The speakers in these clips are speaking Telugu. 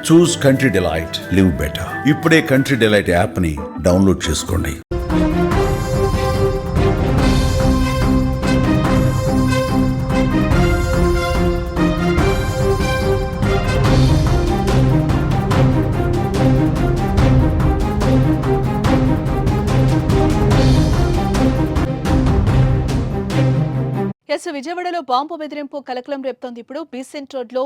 చూస్ కంట్రీ డిలైట్, లివ్ బెటర్. ఇప్పుడే కంట్రీ డిలైట్ యాప్ ని డౌన్లోడ్ చేసుకోండి. విజయవాడలో బాంబు బెదిరింపు కలకలం రేపుతోంది. ఇప్పుడు బీసెంట్ రోడ్లో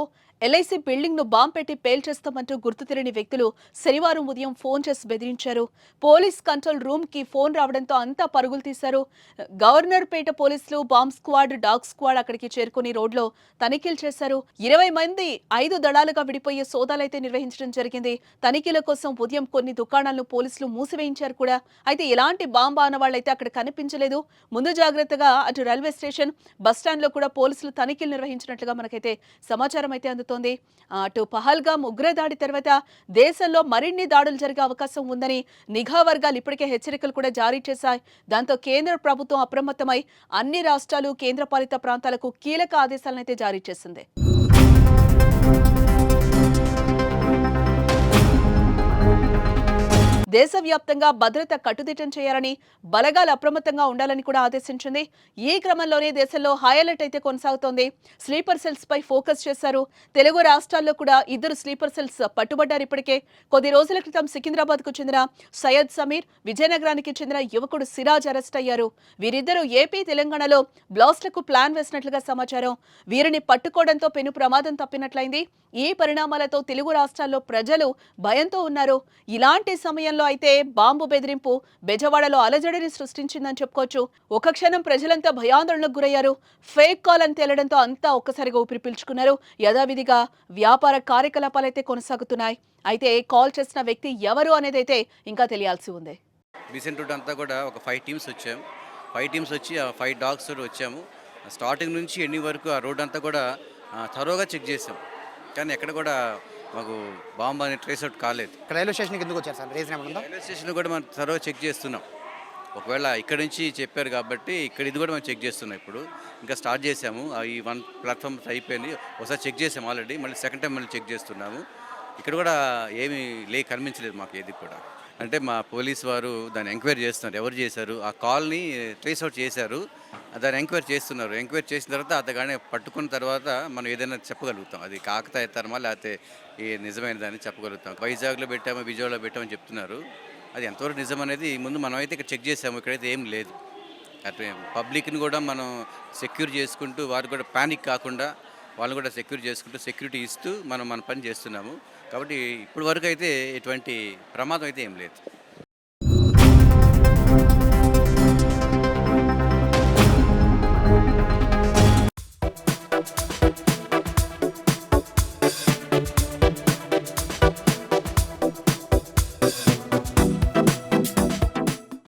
ఎల్ఐసి బిల్డింగ్ ను బాంబు పెట్టి పేల్చేస్తామంటూ గుర్తు తెలియని వ్యక్తులు శనివారం ఉదయం ఫోన్ చేసి బెదిరించారు. పోలీస్ కంట్రోల్ రూమ్ కి ఫోన్ రావడంతో అంతా పరుగులు తీశారు. గవర్నర్ పేట పోలీసులు, బాంబ్ స్క్వాడ్, డాగ్ స్క్వాడ్ అక్కడికి చేరుకుని రోడ్లో తనిఖీలు చేశారు. 20 మంది 5 దళాలుగా విడిపోయే సోదాలైతే నిర్వహించడం జరిగింది. తనిఖీల కోసం ఉదయం కొన్ని దుకాణాలను పోలీసులు మూసివేయించారు కూడా. అయితే ఎలాంటి బాంబు ఆనవాళ్లైతే అక్కడ కనిపించలేదు. ముందు జాగ్రత్తగా అటు రైల్వే స్టేషన్, బస్టాండ్ లో కూడా పోలీసులు తనిఖీలు నిర్వహించినట్లుగా మనకైతే సమాచారం అయితే అందుతోంది. అటు పహల్గామ్ ఉగ్రదాడి తర్వాత దేశంలో మరిన్ని దాడులు జరిగే అవకాశం ఉందని నిఘా వర్గాలు ఇప్పటికే హెచ్చరికలు కూడా జారీ చేశాయి. దాంతో కేంద్ర ప్రభుత్వం అప్రమత్తమై అన్ని రాష్ట్రాలు, కేంద్రపాలిత ప్రాంతాలకు కీలక ఆదేశాలను అయితే జారీ చేసింది. దేశవ్యాప్తంగా భద్రత కట్టుదిట్టం చేయాలని, బలగాలు అప్రమత్తంగా ఉండాలని కూడా ఆదేశించింది. ఈ క్రమంలోనే దేశంలో హై అలర్ట్ అయితే కొనసాగుతోంది. స్లీపర్ సెల్స్ పై ఫోకస్ చేశారు. తెలుగు రాష్ట్రాల్లో కూడా 2 స్లీపర్ సెల్స్ పట్టుబడ్డారు. ఇప్పటికే కొద్ది రోజుల క్రితం సికింద్రాబాద్ కు చెందిన సయ్యద్ సమీర్, విజయనగరానికి చెందిన యువకుడు సిరాజ్ అరెస్ట్ అయ్యారు. వీరిద్దరూ ఏపీ, తెలంగాణలో బ్లాస్ట్లకు ప్లాన్ వేసినట్లుగా సమాచారం. వీరిని పట్టుకోవడంతో పెను ప్రమాదం తప్పినట్లయింది. ఈ పరిణామాలతో తెలుగు రాష్ట్రాల్లో ప్రజలు భయంతో ఉన్నారు. ఇలాంటి సమయంలో అయితే బాంబు బెదిరింపు బెజవాడలో అలజడిని సృష్టించిందని చెప్పుకోవచ్చు. ఒక క్షణం ప్రజలంతా భయాందోళనకు గురయ్యారు. ఫేక్ కాల్ అని తేలడంతో అంతా ఒక్కసారిగా ఊపిరి పీల్చుకున్నారు. యథావిధిగా వ్యాపార కార్యకలాపాలైతే కొనసాగుతున్నాయి. అయితే కాల్ చేసిన వ్యక్తి ఎవరు అనేది అయితే ఇంకా తెలియాల్సి ఉంది. బీసెంట్ రూట్ అంతా కూడా ఒక 5 టీమ్స్ వచ్చాము. 5 టీమ్స్ వచ్చి 5 డాగ్స్ తోటి వచ్చాము. స్టార్టింగ్ నుంచి ఎండింగ్ వరకు ఆ రోడ్ అంతా కూడా థరోగా చెక్ చేసాం. కానీ ఎక్కడ కూడా మాకు బాంబు అని ట్రేస్ అవుట్ కాలేదు. రైల్వే స్టేషన్కి ఎందుకు వచ్చారు సార్? రీజన్ ఏమన్నా? రైల్వే స్టేషన్ కూడా మనం థరోగా చెక్ చేస్తున్నాం. ఒకవేళ ఇక్కడ నుంచి చెప్పారు కాబట్టి ఇక్కడ ఇది కూడా మనం చెక్ చేస్తున్నాం. ఇప్పుడు ఇంకా స్టార్ట్ చేసాము. ఈ 1 ప్లాట్ఫామ్ అయిపోయింది. ఒకసారి చెక్ చేసాము ఆల్రెడీ. మళ్ళీ సెకండ్ టైం మళ్ళీ చెక్ చేస్తున్నాము. ఇక్కడ కూడా ఏమీ కనిపించలేదు మాకు ఏది కూడా. అంటే మా పోలీస్ వారు దాన్ని ఎంక్వైరీ చేస్తున్నారు. ఎవరు చేశారు ఆ కాల్ని ట్రేస్ అవుట్ చేశారు, దాన్ని ఎంక్వైరీ చేస్తున్నారు. ఎంక్వైరీ చేసిన తర్వాత అతగానే పట్టుకున్న తర్వాత మనం ఏదైనా చెప్పగలుగుతాం. అది కాకతాయితరమా లేకపోతే ఈ నిజమైనదని చెప్పగలుగుతాం. వైజాగ్లో పెట్టాము, విజయవాడలో పెట్టామని చెప్తున్నారు. అది ఎంతవరకు నిజం అనేది ముందు మనం అయితే ఇక్కడ చెక్ చేసాము. ఇక్కడైతే ఏం లేదు. అటు పబ్లిక్ని కూడా మనం సెక్యూర్ చేసుకుంటూ, వారు కూడా ప్యానిక్ కాకుండా వాళ్ళు కూడా సెక్యూర్ చేసుకుంటూ, సెక్యూరిటీ ఇస్తూ మనం మన పని చేస్తున్నాము. కాబట్టి ఇప్పటి వరకు అయితే ఎటువంటి ప్రమాదం అయితే ఏం లేదు.